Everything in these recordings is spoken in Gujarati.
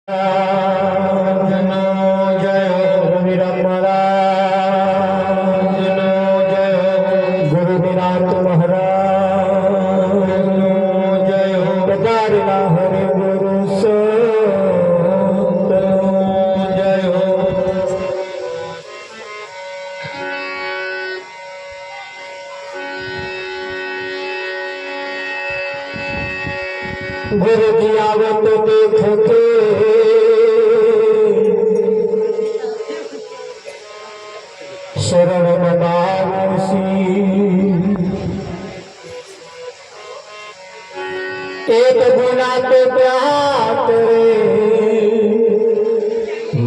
गुरु जी आवे तो देखो के शरण बनावसी एक गुना के प्यात रे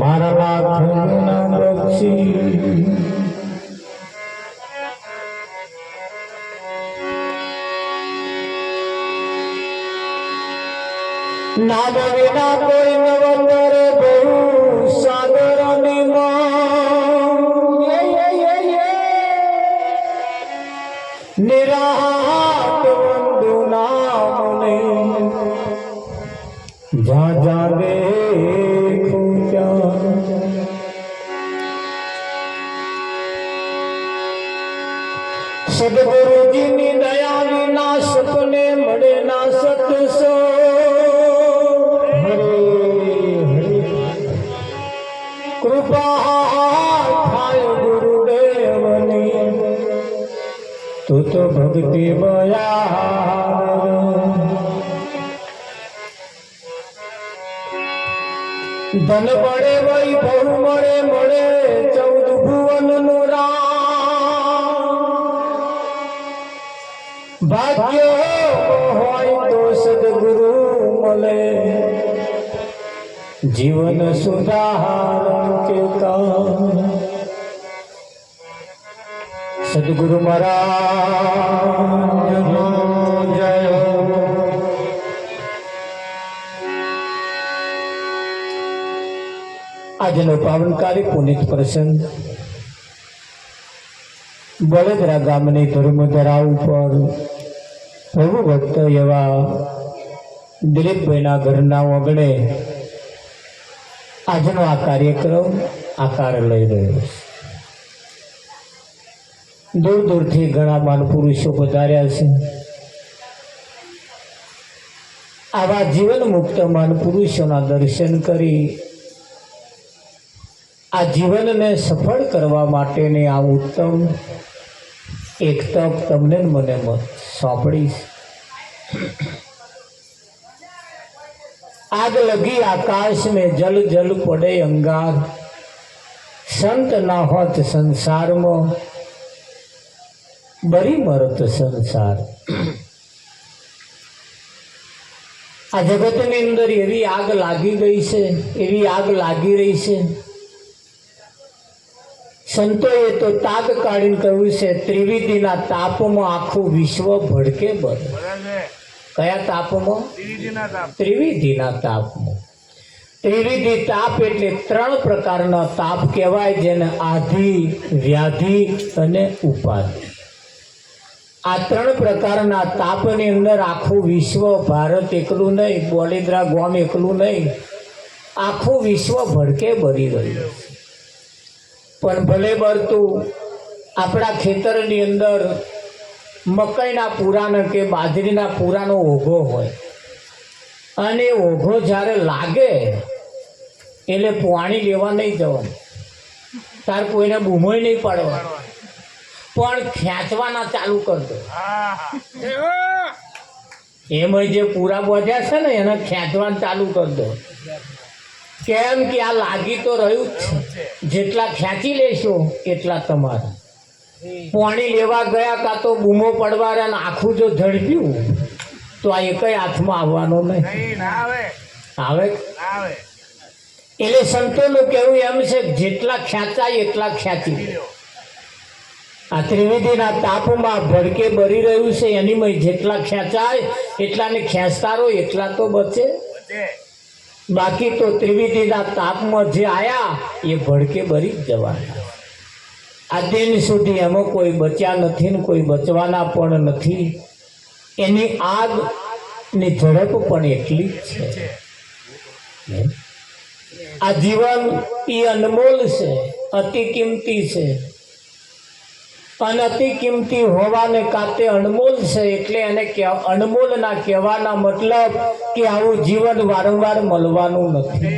मारा लाख गुना बख्शी नाम विना कोई नवतर बहु सागर निराहात बंधु नाम ने जा जा देखो क्या सदगुरु जी नी दया विना सपने मड़े ना सतसो कृपा थाय गुरुदेवनी तू तो भक्ति बया धन बड़े वही बहु मरे मरे 14 भुवन नुरा भाग्य होय तो सदगुरु मले जीवन सुधार के काम सदगुरु महाराज जय આજનો પાવનકારી પુનિત પ્રસંગ બળદરા ગામની ધર્મધરા ઉપર પ્રભુ ભક્ત એવા દિલીપભાઈના ઘરના આંગણે આજનો આ કાર્યક્રમ આકાર લઈ રહ્યો છે. દૂર દૂરથી ઘણા મહાપુરુષો પધાર્યા છે. આવા જીવન મુક્ત મહાપુરુષોના દર્શન કરી આ જીવનને સફળ કરવા માટેની આ ઉત્તમ એક તક તમને મને સોંપડીશ. आग लगी आकाश में जल जल पड़े अंगार संत ना होत संसार में बरी मरत संसार. आ जगत ने अंदर एवी आग लागी गई से एवी आग लागी रही से संतोए तो ताक काढ़ी कहू से त्रिविधिना ताप में आखू विश्व भड़के बन. कया ताप में? त्रिविधिना ताप में. त्रिविधि ताप एटले 3 प्रकारना ताप कहेवाय जेने आधि व्याधि अने उपाधि. आ 3 प्रकारना तापनी अंदर आखू विश्व भारत एकलू नहीं बोलीद्रा गाम एकलू नहीं आखू विश्व भड़के भरी रह्यु. पण भले बरतू आपणा खेतरनी अंदर मकईना पूरानो के बाजरीना पूरानो ओघो होय अने ओघो ज्यारे लागे एटले पाणी लेवा नहीं जवानुं. तार कोईने बूमोय नहीं पाडवा पण खेंचवाना चालू कर दो. एमां जे पूरा बोध्या छे ने एने खेंचवाना चालू कर दो. केम कि आ लागी तो रह्युं ज छे. जेटला खेंची लेशो एटला तमारा. पाणी लेवा गया का तो बूमो पड़वा आखू जो झड़प्यू तो आ एक हाथ में आववानो नहीं आवे. एटले संतोनुं कहेवुं एम छे जेटला खेंचाय एटला खेंची. आ त्रिविधिना तापमां भड़के बरी रह्युं छे एनी में जेटला खेंचाय एटलाने खेंचता रहो एटला तो बचे. बाकी तो त्रिविधिना ताप में जे आया ये भड़के बरी जवाना. आ दिन सुधी एमां कोई बच्या नथी ने कोई बचवाना पण नथी. एनी आग ने झड़प पण एटली ज छे. આ જીવન એ અનમોલ છે, અતિ કિંમતી છે, અને અતિ કિંમતી હોવાને કાતે અનમોલ છે. એટલે એને અનમોલના કહેવાના મતલબ કે આવું જીવન વારંવાર મળવાનું નથી.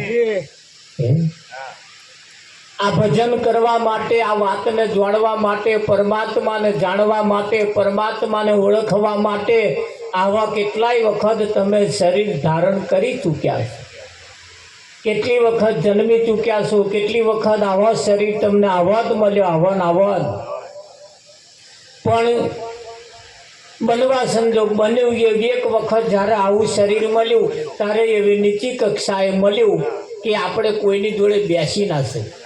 આ ભજન કરવા માટે, આ વાતને જાણવા માટે, પરમાત્માને જાણવા માટે, પરમાત્માને ઓળખવા માટે આવા કેટલાય વખત તમે શરીર ધારણ કરી ચૂક્યા છો, કેટલી વખત જન્મી ચૂક્યા છો, કેટલી વખત આવા શરીર તમને આવા જ મળ્યો, આવા પણ બનવા સંજોગ બન્યું એક વખત જ્યારે આવું શરીર મળ્યું ત્યારે એવી નીચી કક્ષાએ મળ્યું કે આપણે કોઈની જોડે બેસી ના શકીએ.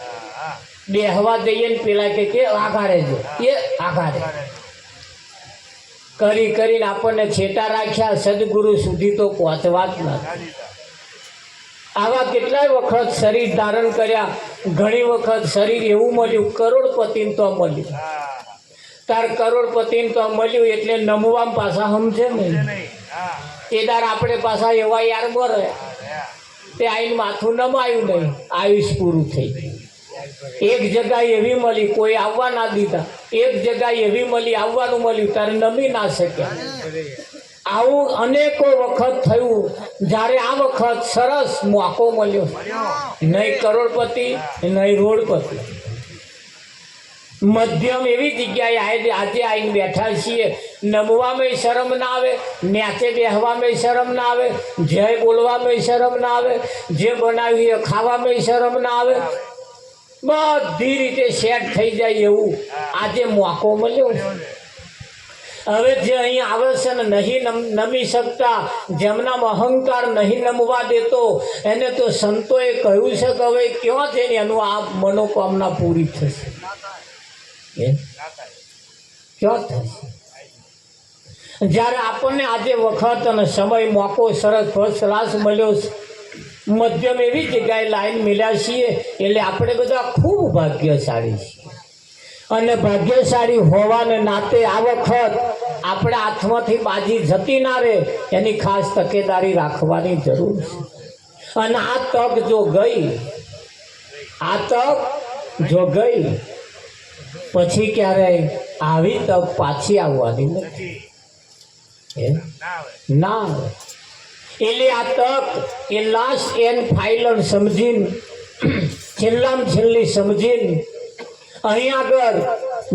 બેહવા દઈએ ને પેલા કે આઘારે જો એ આઘારે કરીને આપણને છેટા રાખ્યા, સદગુરુ સુધી તો પહોંચવા જ નથી. આવા કેટલાય વખત શરીર ધારણ કર્યા. ઘણી વખત શરીર એવું મળ્યું કરોડપતિને તો મળ્યું, તાર કરોડપતિને તો મળ્યું એટલે નમવા પાછા સમજે નહીં. એ દાર આપણે પાછા એવા યાર મરે તે આઈને માથું નમાયું નહીં, આયુષ પૂરું થઈ ગયું. એક જગ્યા એવી મળી કોઈ આવવા ના દીધા, એક જગ્યા એવી મળી આવવાનું મળ્યું તારે નમી ના શક્યા. આવું અનેકો વખત થયું. જ્યારે આ વખત સરસ મોકો મળ્યો, નહીં કરોડપતિ નહીં રોડપતિ, મધ્યમ એવી જગ્યાએ આજે આવીને બેઠા છીએ. નમવામાં શરમ ના આવે, ન્યાચે બેહવામાં શરમ ના આવે, જય બોલવામાં શરમ ના આવે, જે બનાવ્યું એ ખાવામાં શરમ ના આવે, બધી રીતે સેટ થઈ જાય એવું આજે મોકો મળ્યો. હવે જે અહીં આવે છે ને નહીં નમી શકતા, જેમનામાં અહંકાર નહીં નમવા દેતો, એને તો સંતોએ કહ્યું છે કે હવે ક્યાં જઈને એનું આ મનોકામના પૂરી થશે, ક્યાં થશે? જ્યારે આપણને આજે વખત અને સમય મોકો સરસ ફર્સ્ટ ક્લાસ મળ્યો છે, મધ્યમ એવી જગ્યાએ લાઈન મળ્યા છીએ, એટલે આપણે બધા ખૂબ ભાગ્યશાળી છીએ. અને ભાગ્યશાળી હોવાને નાતે આ વખત આપણા હાથમાંથી બાજી જતી ના રહે એની ખાસ તકેદારી રાખવાની જરૂર છે. અને આ તક જો ગઈ, આ તક જો ગઈ પછી ક્યારેય આવી તક પાછી આવવાની નથી, ના આવે. એટલે આ તક એ લાસ્ટ એન્ડ ફાઇનલ સમજીને, છેલ્લામાં છેલ્લી સમજીને અહીં આગળ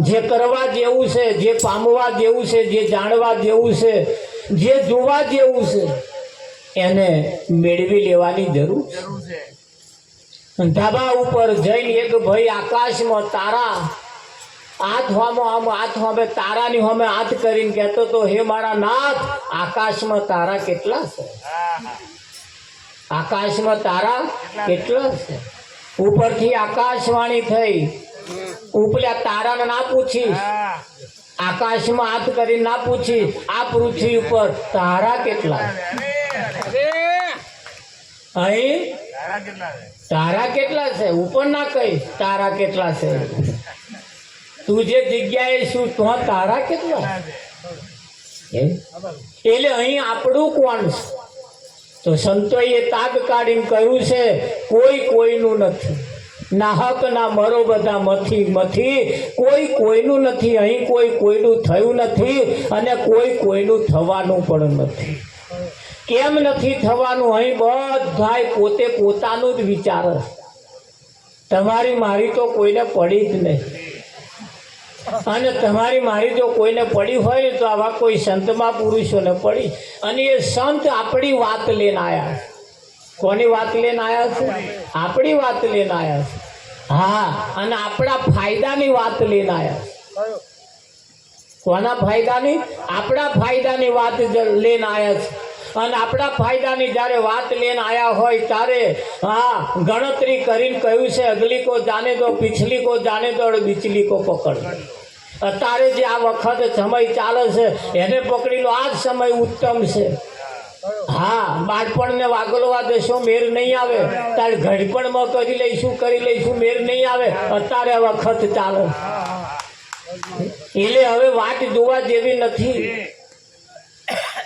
જે કરવા જેવું છે, જે પામવા જેવું છે, જે જાણવા જેવું છે, જે જોવા જેવું છે એને મેળવી લેવાની જરૂર છે. ધાબા ઉપર જઈને એક ભાઈ આકાશમાં તારા હાથ હોમે તારાની હોમે હાથ કરીને કહેતો તો, હે મારા નાથ, આકાશમાં તારા કેટલા છે? આકાશમાં તારા કેટલા છે? ઉપરથી આકાશવાણી થઈ, ઉપલા તારાને ના પૂછી, આકાશમાં હાથ કરીને ના પૂછી, આ પૃથ્વી ઉપર તારા કેટલા? અહીં તારા કેટલા છે? ઉપર ના કઈ તારા કેટલા છે? તું જે જગ્યાએ શું તો તારા કેટલા? એટલે અહીં આપણું કોણ છે? તો સંતોએ તાગ કાઢીને કહ્યું છે, કોઈ કોઈનું નથી, ના હક ના મરો બધા મથી, કોઈ કોઈનું નથી. અહીં કોઈ કોઈનું થયું નથી અને કોઈ કોઈનું થવાનું પણ નથી. કેમ નથી થવાનું? અહીં બધાય પોતે પોતાનું જ વિચારે. તમારી મારી તો કોઈને પડી જ નહીં, અને તમારી મારી જો કોઈને પડી હોય તો આવા કોઈ સંતમાં પુરુષોને પડી. અને એ સંત આપણી વાત લઈને આવ્યા છે. કોની વાત લઈને આવ્યા છે? આપણી વાત લઈને આવ્યા છે. હા, અને આપણા ફાયદાની વાત લઈને આવ્યા છે. કોના ફાયદાની? આપણા ફાયદાની વાત લઈને આવ્યા છે. અને આપણા ફાયદાની જ્યારે વાત લઈને આવ્યા હોય ત્યારે હા ગણતરી કરીને કહ્યું છે, અગલી કો જાને દો, પિછલી કો જાને દો, બીચલી કો પકડ. અત્યારે જે આ વખત સમય ચાલે છે એને પકડી લો, આ જ સમય ઉત્તમ છે. હા, બાળપણને વાગલવા દેશો મેર નહીં આવે, તારે ઘડપણમાં કરી લઈશું મેર નહીં આવે. અત્યારે વખત ચાલે એટલે હવે વાટ જોવા જેવી નથી.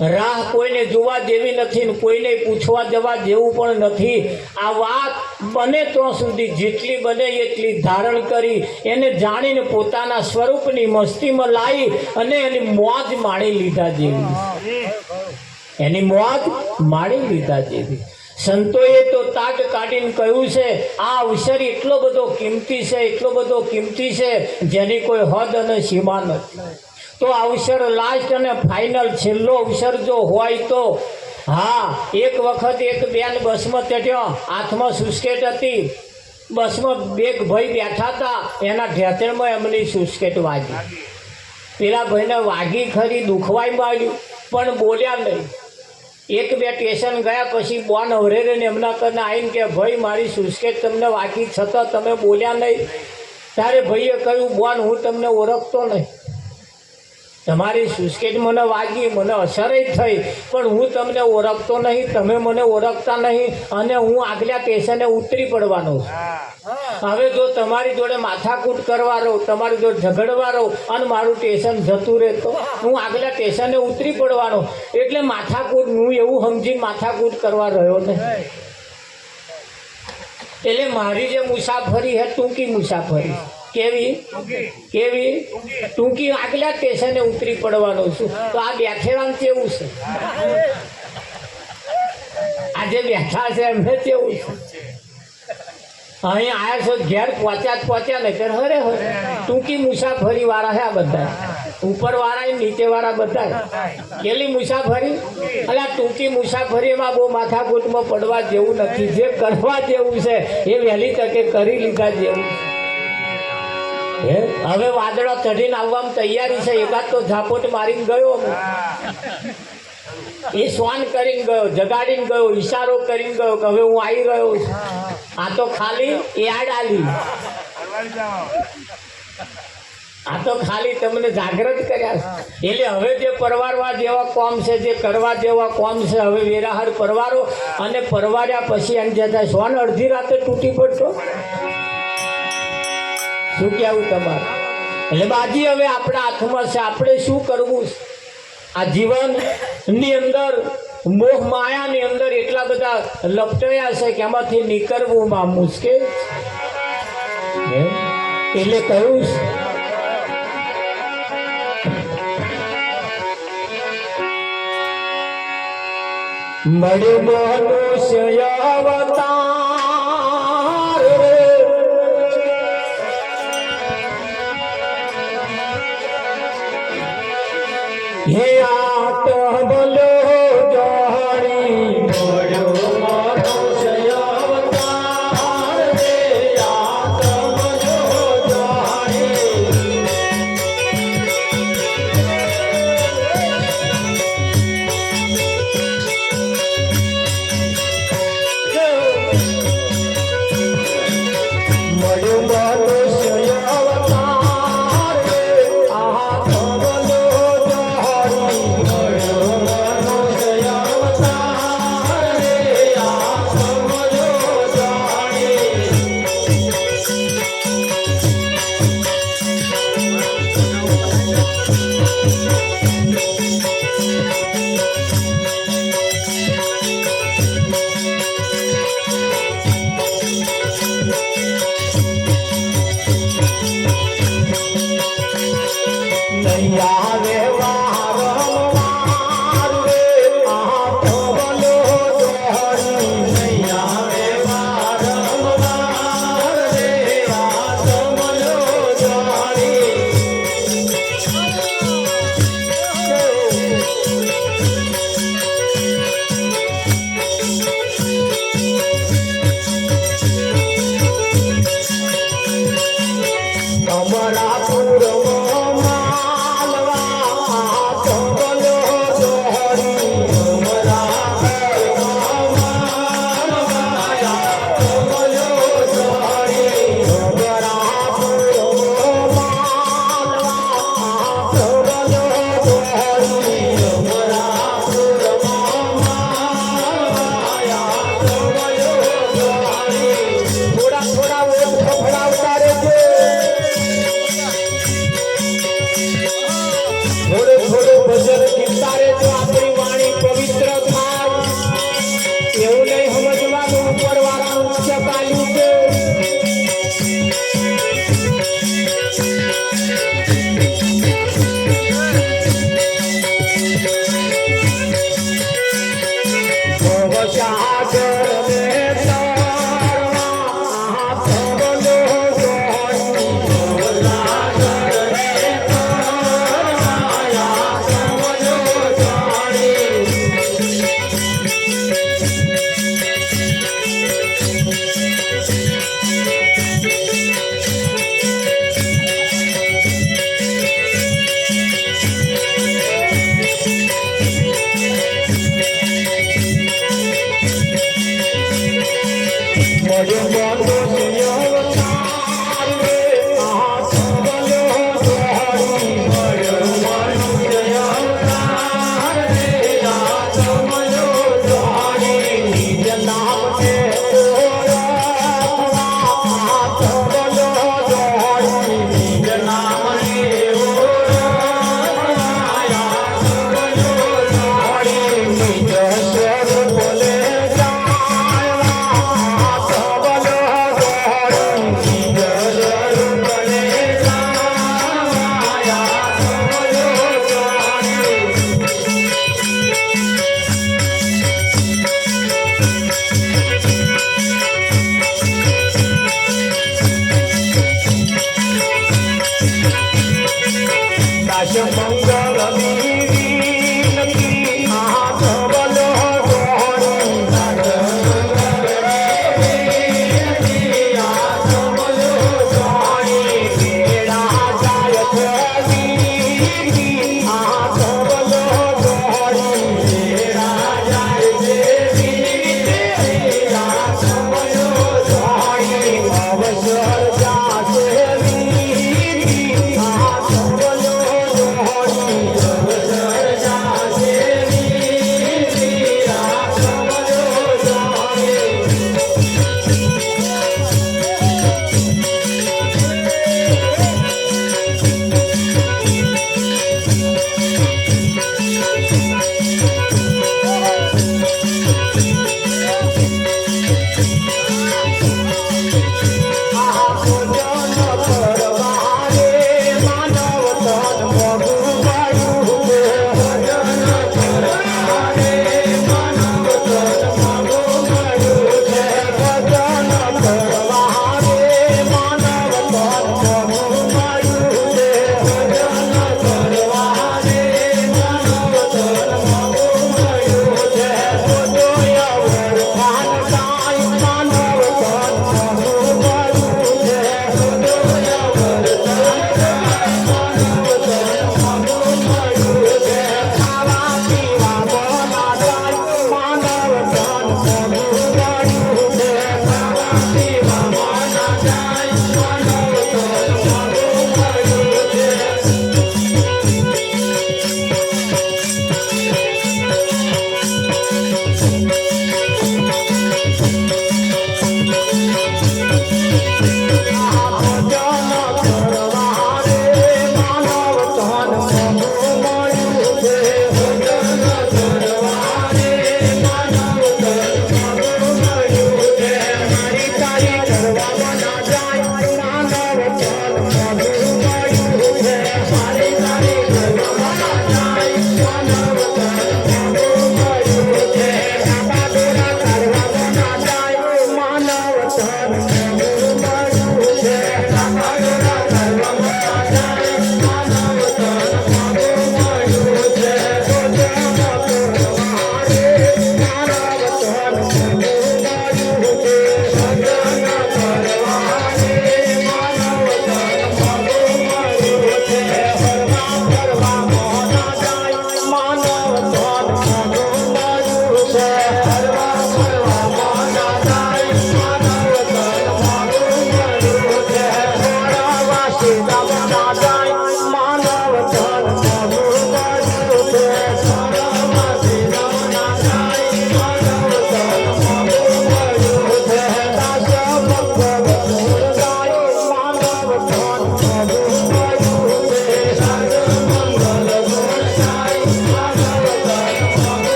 રાહ કોઈને જોવા જેવી નથી ને કોઈને પૂછવા જવા જેવું પણ નથી. આ વાત બને ત્યાં સુધી જેટલી બને એટલી ધારણ કરી એને જાણીને પોતાના સ્વરૂપની મસ્તીમાં લાવી અને એની મોજ માણી લીધા જેવી, એની મોજ માણી લીધા જેવી. સંતોએ તો તાક કાઢીને કહ્યું છે આ અવસર એટલો બધો કિંમતી છે, એટલો બધો કિંમતી છે જેની કોઈ હદ અને સીમા નથી. તો અવસર લાસ્ટ અને ફાઇનલ છેલ્લો અવસર જો હોય તો હા, એક વખત એક બેન બસમાં ચડ્યો, હાથમાં સુસ્કેટ હતી, બસમાં બે ભાઈ બેઠા હતા, એના ઢેચણમાં એમની સુસ્કેટ વાગી. પેલા ભાઈને વાગી ખરી, દુખવાય માંડ્યું પણ બોલ્યા નહીં. એક બે સ્ટેશન ગયા પછી બોન હવરેને એમના કને આવીને કે ભાઈ મારી સુસ્કેટ તમને વાગી છતાં તમે બોલ્યા નહીં. ત્યારે ભાઈએ કહ્યું બોન હું તમને ઓળખતો નહીં, તમારી સુસ્કેટ મને વાગી, મને અસર થઈ, પણ હું તમને ઓળખતો નહીં, તમે મને ઓળખતા નહીં અને હું આગલા સ્ટેશને ઉતરી પડવાનો છું. હવે જો તમારી જોડે માથાકૂટ કરવા રહું, તમારી જોડે ઝઘડવા રહું અને મારું સ્ટેશન જતું રહે તો હું આગલા સ્ટેશને ઉતરી પડવાનો. એટલે માથાકૂટ હું એવું સમજીને માથાકૂટ કરવા રહ્યો નહીં. એટલે મારી જે મુસાફરી હે ટૂંકી મુસાફરી. કેવી કેવી ટૂંકી, આગલા સ્ટેશને ઉતરી પડવાનો છું. તો આ બેઠેવાનું કેવું છે, આજે બેઠા છે એમને કેવું છે, અહીં આવ્યા છો ઘેર પહોંચ્યા ને ત્યારે હરે હરે ટૂંકી મુસાફરી વાળા છે આ બધા, ઉપર વાળા નીચે વાળા બધા. પેલી મુસાફરી એટલે ટૂંકી મુસાફરીમાં બહુ માથાકૂટમાં પડવા જેવું નથી. જે કરવા જેવું છે એ વહેલી તકે કરી લીધા જેવું. હવે વાદળો ચઢીને આવવામાં તૈયારી છે. એકાદ તો ઝાપોટ મારીને ગયો, એ શ્વાન કરીને ગયો, જગાડીને ગયો, ઈશારો કરીને ગયો કે હવે હું આવી રહ્યો છું. આ તો ખાલી યાદ આલી, આ તો ખાલી તમને જાગૃત કર્યા. એટલે હવે જે પરવારવા જેવા કોમ છે, જે કરવા જેવા કોમ છે, હવે વેરાહર પરવારો અને પરવાર્યા પછી એમ જતા શ્વાન અડધી રાતે તૂટી પડતો. શું કહેવું તમારે? એટલે બાજી હવે આપણા હાથમાં છે, આપણે શું કરવું. આ જીવનની અંદર મોહ માયાની અંદર એટલા બધા લપટાયા છે કે એમાંથી નીકળવું માં મુશ્કેલ. એટલે કહ્યું મળ્યું મનુષ્ય અવતાર, હે આત બોલો જાણી મળ્યો મનુષ્ય અવતાર, હે આત બોલો જાણી. મળ્યું મનુષ્ય અવતાર, હે આત બોલો જાણી. ચાલ્યું છે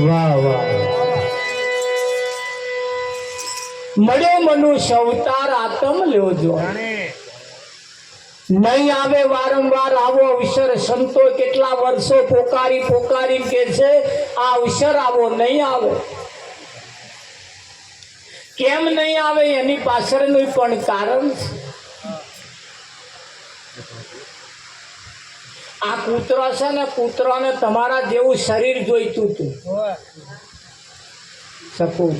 વાહ વાહ મળ્યો મનુષ્ય અવતાર આતમ લ્યો જો નહીં આવે વારંવાર આવો અવસર સંતો કેટલા વર્ષો પોકારી પોકારી કે છે આ અવસર આવો નહીં આવે કેમ નહીં આવે એની પાછળનું પણ કારણ છે આ કૂતરો છે ને કૂતરોને તમારા જેવું શરીર જોઈતું હતું શકું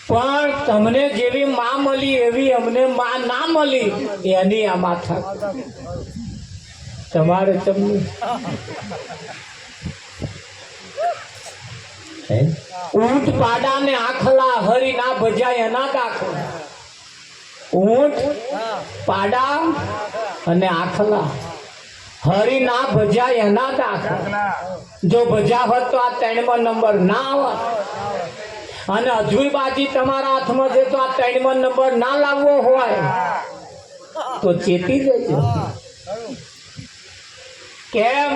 પણ તમને જેવી માં મળી એવી અમને માં ના મળી એની આ માથા તમારે તમને ઊંટ પાડા ને આખલા હરી ના ભજાય એના દાખલા ઊંટ પાડા અને આખલા હરી ના ભજાય એના દાખલા જો ભજા હોત તો આ 3મો નંબર ના આવત અને હજુ બાજી તમારા હાથમાં છે તો આ 3મો નંબર ના લાવવો હોય તો ચેતી જજો કેમ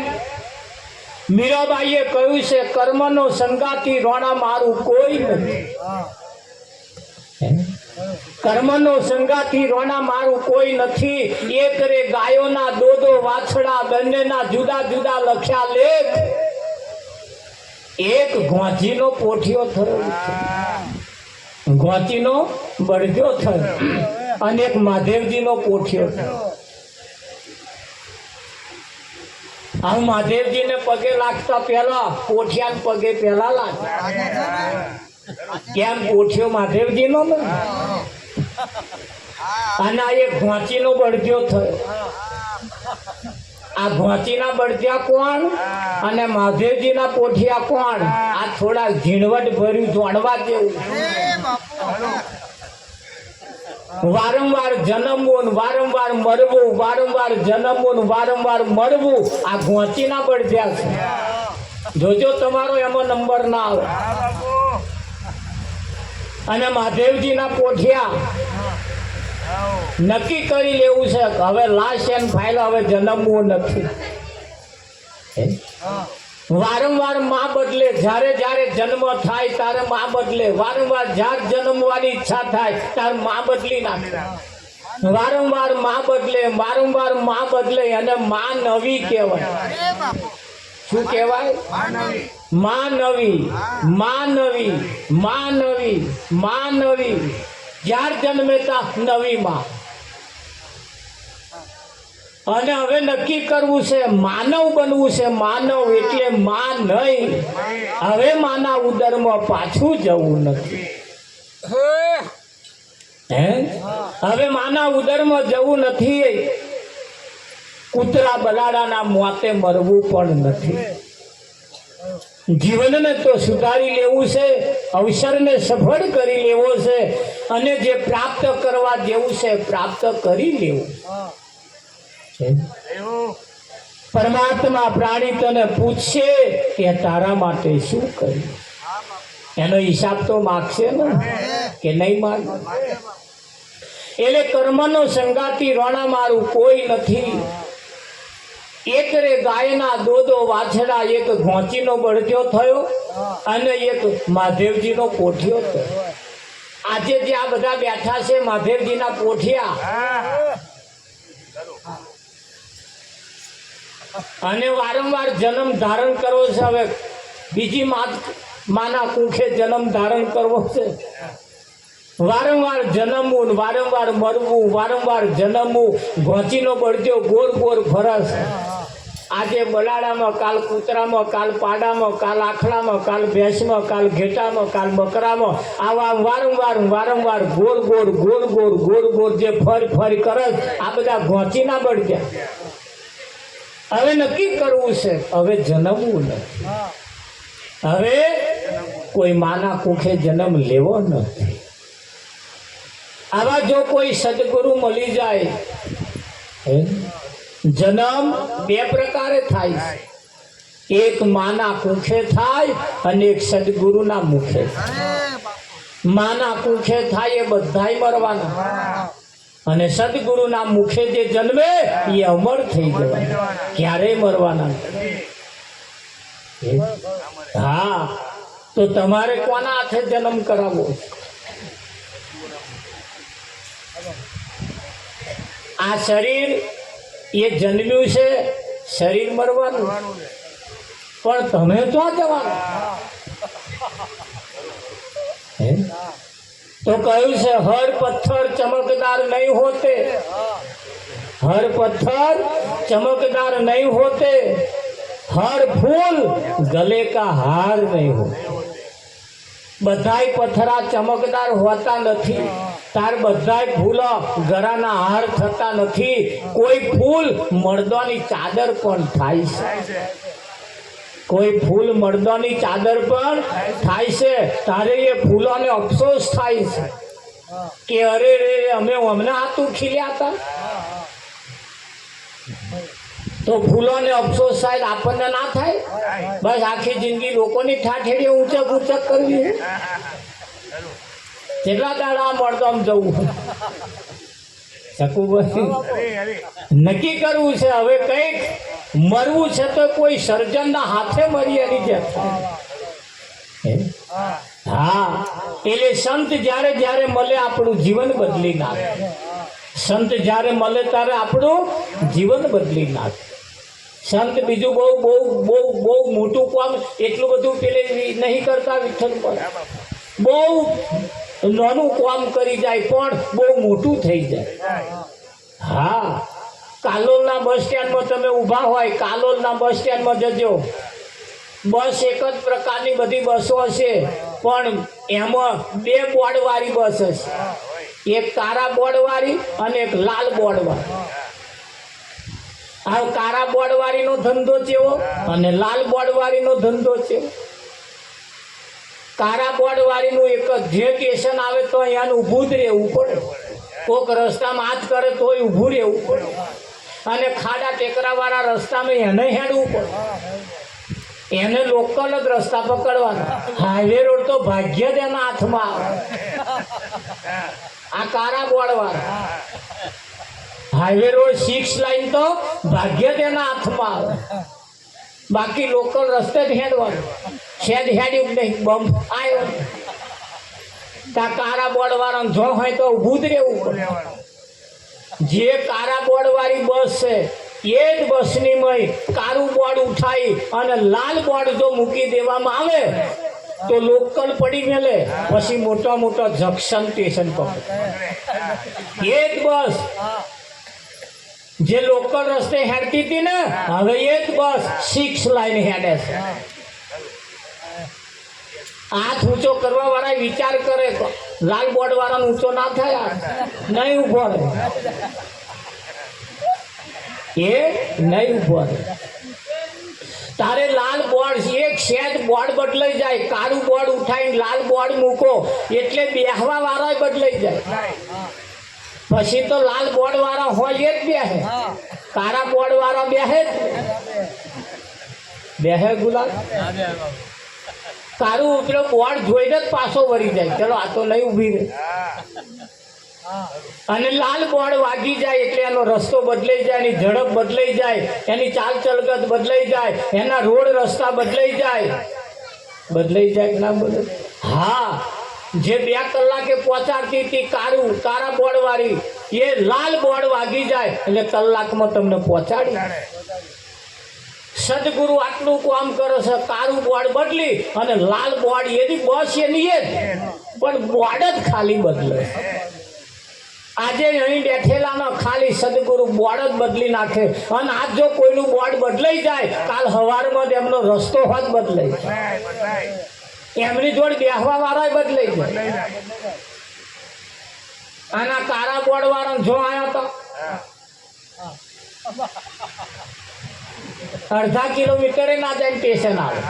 મીરાબાઈએ કહ્યું છે કર્મનો સંગાતી રોણા મારું કોઈ નથી કર્મનો સંગાથી રોણા મારું કોઈ નથી એક રે ગાયોના દોદો વાછડા બંનેના જુદા જુદા લખ્યા લેખ એક ઘોંચીનો પોઠિયો થયો ઘોંચીનો બળજો થયો અને એક મહાદેવજીનો પોઠિયો થયો આ મહાદેવજીને પગે લાગતા પહેલા પોઠિયા પગે પહેલા લાગ્યા કેમ પોઠિયો મહાદેવજીનો ને અને આ એક ઘોંચીનો બળજો થયો આ ઘોંચીના બળદ્યા કોણ અને મહાદેવજીના પોઠિયા કોણ આ થોડા ઝીણવટ ભર્યું જોણવા જેવું વારંવાર જન્મવું વારંવાર મરવું વારંવાર જન્મવું વારંવાર મરવું આ ઘોંચીના બળદ્યા છે જોજો તમારો એમાં નંબર ના આવે અને મહાદેવજીના પોઠિયા નક્કી કરી લેવું છે કે હવે લાસ્ટ એન્ડ ફાઇનલ હવે જન્મવું નથી વારંવાર માં બદલે જ્યારે જ્યારે જન્મ થાય ત્યારે માં બદલે વારંવાર જ્યારે જન્મવાની ઈચ્છા થાય ત્યારે માં બદલી નાખે વારંવાર માં બદલે વારંવાર માં બદલે અને માં નવી કહેવાય શું કહેવાય માં નવી માં નવી માં નવી માં નવી જ્યાર જન્મેતા નવી માં અને હવે નક્કી કરવું છે માનવ બનવું છે માનવ એટલે માં નહીં હવે માના ઉદરમાં પાછું જવું નથી હવે માના ઉદરમાં જવું નથી કૂતરા બલાડાના મોતે મરવું પણ નથી જીવનને તો સુધારી લેવું છે અવસરને સફળ કરી લેવો છે અને જે પ્રાપ્ત કરવા જેવું છે પ્રાપ્ત કરી લેવું પરમાત્મા પ્રાણી તને પૂછશે કે તારા માટે શું કર્યું એનો હિસાબ તો માગશે ને કે નહીં માગ એટલે કર્મનો સંગાતી રોણા મારું કોઈ નથી એક રે ગાયના દોદો વાછડા એક ઘોંચીનો બળદ્યો થયો અને એક મહાદેવજીનો પોઠિયો થયો આજે જે આ બધા બેઠા છે મહાદેવજીના પોઠિયા અને વારંવાર જન્મ ધારણ કરવો છે હવે બીજી માના કુખે જન્મ ધારણ કરવો છે વારંવાર જન્મવું વારંવાર મરવું વારંવાર જન્મવું ઘોંચીનો બળદ્યો ગોળ ગોળ ફરસ આજે બલાડામાં કાલ કૂતરામાં કાલ પાડામાં કાલ આખલામાં કાલ ભેંસમાં કાલ ઘેટામાં કાલ બકરામાં આવા વારંવાર વારંવાર ગોળ ગોળ ગોળ ગોળ ગોળ ગોળ જે ફર ફર કરસ આ બધા ઘોંચીના બળદ્યા હવે નક્કી કરવું છે હવે જન્મવું નથી હવે કોઈ માના કુખે જન્મ લેવો નથી આવા જો કોઈ સદગુરુ મળી જાય જન્મ બે પ્રકારે થાય છે. એક માના કુખે થાય અને એક સદગુરુના મુખે. માના કુખે થાય એ બધાય મરવાના, અને સદગુરુના મુખે જે જન્મે એ અમર થઈ જવાના, ક્યારેય મરવાના નથી. હા, તો તમારે કોના હાથે જન્મ કરાવવો? આ શરીર એ જન્મ્યું છે, શરીર મરવાનું, પણ તમે તો જવાનું. તો કહ્યું છે હર પથ્થર ચમકદાર નહીં હોતે, હર પથ્થર ચમકદાર નહીં હોતે, હર ફૂલ ગલે કા હાર નહીં હોતે. બધાય પથ્થરા ચમકદાર હોતા નથી, તાર બધાય ફૂલો ગળાના હાર થતા નથી. કોઈ ફૂલ મર્દોની ચાદર પણ થાય છે, કોઈ ફૂલ મર્દોની ચાદર પણ થાય છે. તારે એ ફૂલોને અફસોસ થાય છે કે અરે રે અમે હમણાં હાથું ખીલ્યા હતા. તો ફૂલોને અફસોસ થાય, આપણને ના થાય? બસ આખી જિંદગી લોકોની ઠાઠેડીએ ઊંચક ઊંચક કરવી. કેટલા દાડા મળતો આમ જવું નક્કી કરવું છે. હવે કઈક મરવું છે તો કોઈ સર્જનના હાથે મરી એની જેમ. હા, એટલે સંત જ્યારે જ્યારે મળે આપણું જીવન બદલી નાખે. સંત જ્યારે મળે ત્યારે આપણું જીવન બદલી નાખે. સંત બીજું બહુ બહુ બહુ બહુ મોટું કામ એટલું બધું પેલે નહીં કરતા વિઠ્ઠલ પર. બહુ નાનું કામ કરી જાય પણ બહુ મોટું થઈ જાય. હા, કાલોલના બસ સ્ટેન્ડમાં તમે ઊભા હોય, કાલોલના બસ સ્ટેન્ડમાં જજો. બસ એક જ પ્રકારની બધી બસો હશે, પણ એમાં બે બોર્ડવાળી બસ હશે. એક કાળા બોર્ડવાળી અને એક લાલ બોર્ડવાળી. આ કાળા બોર્ડવાળીનો ધંધો ચેવો અને લાલ બોર્ડવાળીનો ધંધો ચેવો? કાળા બોર્ડવાળીનું એક જ, જે સ્ટેશન આવે તો અહીંયા ઊભું જ રહેવું પડે. કોક રસ્તામાં હાથ કરે તોય ઊભું રહેવું પડે, અને ખાડા ટેકરાવાળા રસ્તામાં એને હેડવું પડે. એને લોકલ જ રસ્તા પકડવાના. હાઈવે રોડ તો ભાગ્ય જ એના હાથમાં આવે. આ કાળા બોર્ડવાળા હાઈવે રોડ 6 લાઈન તો ભાગ્ય જ એના હાથમાં આવે. બાકી લોકલ રસ્તે જ હેડવાનું. શેડ હેડ્યું નહીં, બમ્પ આવ્યો. ત્યાં કાળા બોર્ડવાળા જો હોય તો ઊભું જ રહેવું પડે. જે કાળા બોર્ડવાળી બસ છે એ જ બસની મય કાળું બોર્ડ ઉઠાઈ અને લાલ બોર્ડ જો મૂકી દેવામાં આવે તો લોકલ પડી મેલે, પછી મોટા મોટા જંક્શન સ્ટેશન પકડે. એ જ બસ જે લોકલ રસ્તે હેડતી હતી ને, હવે એ જ બસ 6 લાઈન હેડે છે. હાથ ઊંચો કરવા વાળા વિચાર કરે તો લાલ બોર્ડ વાળાનો ઊંચો ના થાય, નહીં ઉભો રહે, એ નહીં ઉભો રહે. તારે લાલ બોર્ડ એક સેજ બોર્ડ બદલાઈ જાય, કાળું બોર્ડ ઉઠાઈને લાલ બોર્ડ મૂકો એટલે બેહવા વાળા બદલાઈ જાય. પછી તો લાલ બોર્ડ વાળા હોય એ જ બેહે, કાળા બોર્ડ વાળા બેહે બેહે ગુલાબ. કાળું પેલો બોર્ડ જોઈને જ પાછો વળી જાય, ચલો આ તો નહીં ઊભી રહે. અને લાલ બોર્ડ વાગી જાય એટલે એનો રસ્તો બદલાઈ જાય, એની ઝડપ બદલાઈ જાય, એની ચાલ ચલગત બદલાઈ જાય, એના રોડ રસ્તા બદલાઈ જાય. બદલાઈ જાય ના બદલે? હા, જે 2 કલાકે પહોંચાડતી હતી કાળા બોર્ડ વાળી, એ લાલ બોર્ડ વાગી જાય એટલે કલાકમાં તમને પહોંચાડી. સદગુરુ આટલું કામ કરે છે, કાળું બોર્ડ બદલી અને લાલ બોર્ડ એની બસ એની એ જ, પણ બોર્ડ જ ખાલી બદલે. આજે અહીં બેઠેલાનો ખાલી સદગુરુ બોર્ડ જ બદલી નાખે. અને આજ જો કોઈનું બોર્ડ બદલાઈ જાય, કાલ સવારમાં જ એમનો રસ્તો હોત બદલાઈ જાય, એમની જોડે બેહવા વાળા બદલાઈ જાય. આના કાળા બોર્ડ વાળા જો આયા તો અડધા કિલોમીટરે ના જાય સ્ટેશન આવે.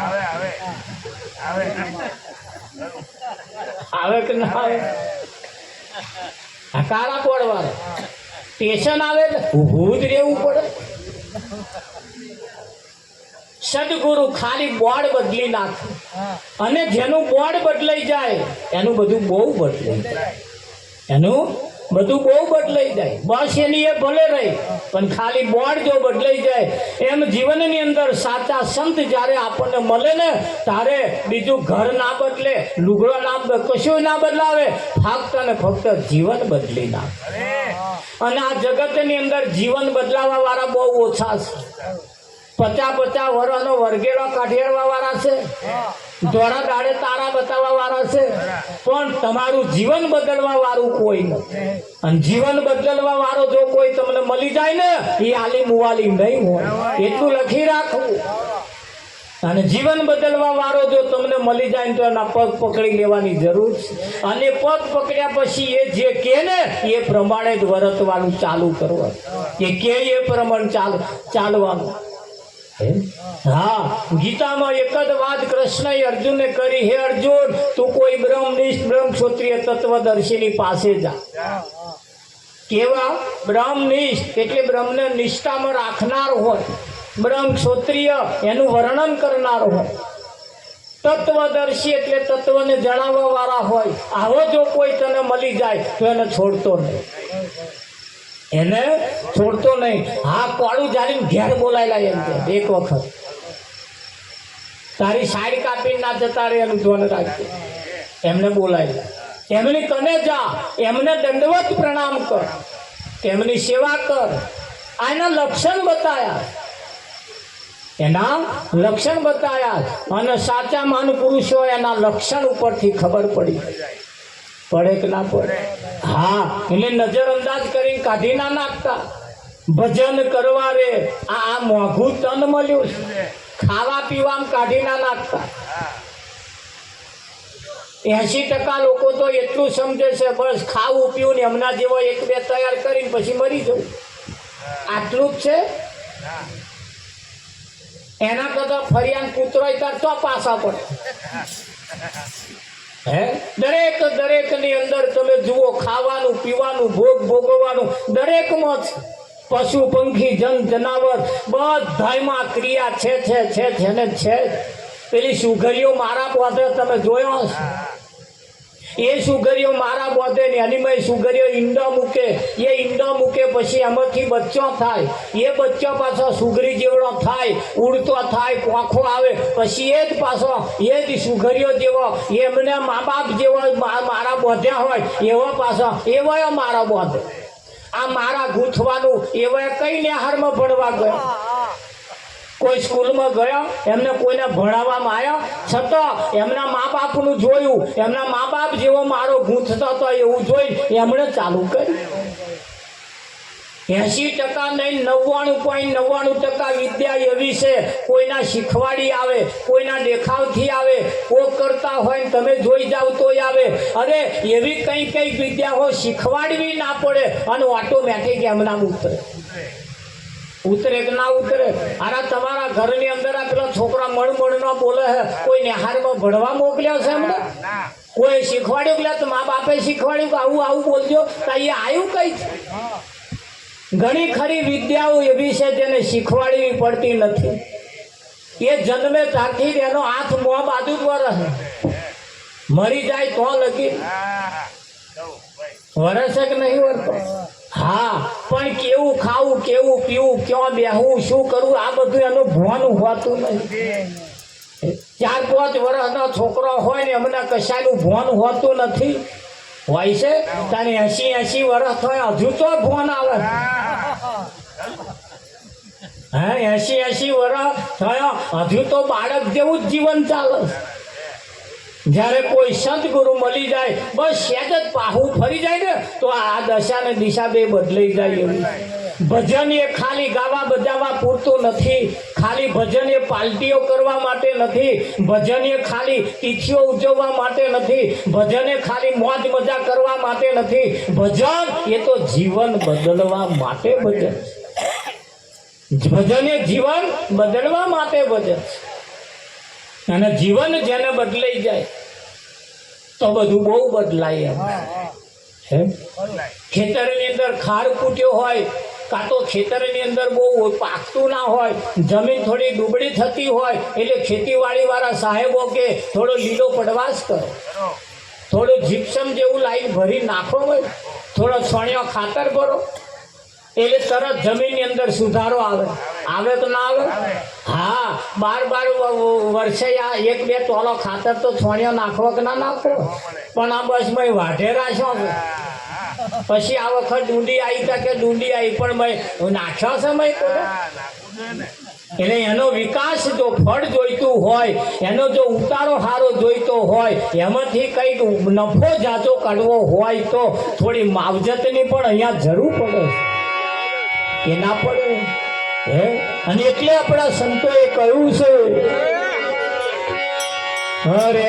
આવે કે ના આવે? આ કાળા બોર્ડ વાળા સ્ટેશન આવે ઊભું જ રહેવું પડે. સદગુરુ ખાલી બોર્ડ બદલી નાખે અને જેનું બોર્ડ બદલાઈ જાય એનું બધું બહુ બદલાઈ જાય, એનું બધું બહુ બદલાઈ જાય. બસ એની એ ભલે રહી પણ ખાલી બોર્ડ જો બદલાઈ જાય એમ જીવનની અંદર સાચા સંત જ્યારે આપણને મળે ને ત્યારે બીજું ઘર ના બદલે, લુગડો ના, કશું ના બદલાવે, ફક્ત ને ફક્ત જીવન બદલી નાખે. અને આ જગતની અંદર જીવન બદલાવા વાળા બહુ ઓછા છે. 50-50 વર્ષનો વર્ગેડો કાઢેડવા વાળા છે, ધોળા દાડે તારા બતાવવા વાળા છે, પણ તમારું જીવન બદલવા વાળું કોઈ નથી. અને જીવન બદલવા વાળો જો કોઈ તમને મળી જાય ને એ આલી મુવાલી નહીં હોય, એટલું લખી રાખવું. અને જીવન બદલવા વાળો જો તમને મળી જાય તો એના પગ પકડી લેવાની જરૂર છે. અને પગ પકડ્યા પછી એ જે કે ને એ પ્રમાણે જ વર્તવાનું ચાલુ કરવાનું, એ કે એ પ્રમાણે ચાલવાનું. હા, ગીતામાં એક જ વાત કૃષ્ણએ અર્જુનને કરી, હે અર્જુન તું કોઈ બ્રહ્મનિષ્ઠ બ્રહ્મ ક્ષત્રિય તત્વદર્શીની પાસે જા. કેવા? બ્રહ્મનિષ્ઠ એટલે બ્રહ્મને નિષ્ઠામાં રાખનાર હોય, બ્રહ્મ ક્ષત્રિય એનું વર્ણન કરનાર હોય, તત્વદર્શી એટલે તત્વને જણાવવા વાળા હોય. આવો જો કોઈ તને મળી જાય તો એને છોડતો નહીં, એને છોડતો નહીં. હા, કોળું જાણીને ઘેર બોલાયેલા એમ કે એક વખત તારી સાઈડ કાપી ના જતા રે એનું ધ્યાન રાખજે. એમને બોલાયેલા, એમની કને જા, એમને દંડવત પ્રણામ કર, એમની સેવા કર. આના લક્ષણ બતાયા, એના લક્ષણ બતાયા. અને સાચા મહાપુરુષો એના લક્ષણ ઉપરથી ખબર પડી, પડે કે ના પડે? હા, એટલે નજરઅંદાજ કરીને કાઢી ના નાખતા. ભજન કરવા રે આ મોંઘું તન મળ્યું છે, ખાવા પીવામાં કાઢી ના નાખતા. 80% લોકો તો એટલું સમજે છે બસ ખાવું પીવું ને એમના જેવો 1-2 તૈયાર કરીને પછી મરી જવું, આટલું જ છે. એના કરતા ફરિયાદ કૂતરો તો પાછા પડે. હે, દરેક ની અંદર તમે જુઓ ખાવાનું પીવાનું ભોગ ભોગવવાનું દરેકમાં છે. પશુ પંખી જન જનાવર બધામાં ક્રિયા છે ને છે. પેલી સુગરીઓ મારા બોધે તમે જોયો હશે, એ સુગરીઓ મારા બોધે ને એની સુગરીઓ ઈંડો મૂકે, એ ઈંડો મૂકે પછી એમાંથી બચ્ચો થાય, એ બચ્ચો પાછો સુગરી જેવડો થાય, ઉડતો થાય, પાંખો આવે, પછી એ જ પાછો એ જ સુગરીઓ જેવો એમને મા બાપ જેવો મારા બોધ્યા હોય એવો પાછો એવો મારા બોધે. આ મારા ગૂંથવાનું એવો કઈ નેહારમાં ભણવા ગયો, કોઈ સ્કૂલમાં ગયો, એમને કોઈને ભણાવવામાં આવ્યા, છતાં એમના મા બાપનું જોયું, એમના મા બાપ જેવો મારો ગૂંથતો હતો એવું જોઈ એમણે ચાલુ કર્યું. 80% નહીં 99.99% વિદ્યા એવી છે કોઈના શીખવાડી આવે, કોઈના દેખાવથી આવે, કોક કરતા હોય તમે જોઈ જાવ તોય આવે. અરે એવી કઈ વિદ્યાઓ શીખવાડવી ના પડે અને ઓટોમેટિક એમના ઉતરે કે ના ઉતરે. અરે તમારા ઘરની અંદર આ પેલા છોકરા મણ ન બોલે છે, કોઈ નિહારમાં ભણવા મોકલ્યો છે એમને? કોઈ શીખવાડ્યું કે તો મા બાપે શીખવાડ્યું કે આવું બોલજો તો એ આવ્યું કઈ? ઘણી ખરી વિદ્યાઓ એવી છે જેને શીખવાડવી પડતી નથી, એ જન્મે ત્યારથી એનો હાથ મોં બાજુ જ વરસે, મરી જાય તો લગી વરસે કે નહીં વરતો? હા, પણ કેવું ખાવું, કેવું પીવું, ક્યાં બેહવું, શું કરવું, આ બધું એનું ભોનું હોતું નહીં. 4-5 વર્ષનો છોકરો હોય ને એમને કશાનું ભોન હોતું નથી. હોય છે તારે 80 વર્ષ થાય હજુ તો ફોન આવે. હા, 80 વર્ષ થયા હજુ તો બાળક જેવું જ જીવન ચાલે. જ્યારે કોઈ સંત ગુરુ મળી જાય બસ સેજ જ પાહું ફરી જાય ને તો આ દશા ને દિશા બે બદલાઈ જાય. એવું ભજન એ ખાલી ગાવા બજાવવા પૂરતું નથી, ખાલી ભજન એ પાલટીઓ કરવા માટે નથી, ભજન એ ખાલી તિથિઓ ઉજવવા માટે નથી, ભજન એ ખાલી મોજ મજા કરવા માટે નથી. ભજન એ તો જીવન બદલવા માટે ભજન, ભજન એ જીવન બદલવા માટે ભજન. અને જીવન જેને બદલાઈ જાય તો બધું બહુ બદલાય. એમ ખેતરની અંદર ખાર ફૂટ્યો હોય કાં તો ખેતરની અંદર બહુ પાકતું ના હોય, જમીન થોડી ડૂબળી થતી હોય, એટલે ખેતીવાડી વાળા સાહેબો કે થોડો લીલો પડવાશ કરો, થોડું જીપ્સમ જેવું લાઈન ભરી નાખો, હોય થોડો છણિયો ખાતર ભરો, એટલે તરત જમીનની અંદર સુધારો આવે. આવે તો ના આવે? હા, બાર વર્ષે આ 1-2 તોલો ખાતર તો છોણિયો નાખવો કે ના નાખવો? પણ આ બસ મેં વાઢેરા છો, પછી આ વખત ડુંડી આવી તા કે ડુંડી આવી, પણ મેં નાખ્યો છે મેં. એટલે એનો વિકાસ જો ફળ જોઈતું હોય, એનો જો ઉતારો સારો જોઈતો હોય, એમાંથી કંઈક નફો જાજો કાઢવો હોય તો થોડી માવજતની પણ અહીંયા જરૂર પડે. એ ના પડે હે? અને એટલે આપણા સંતોએ કહ્યું છે, અરે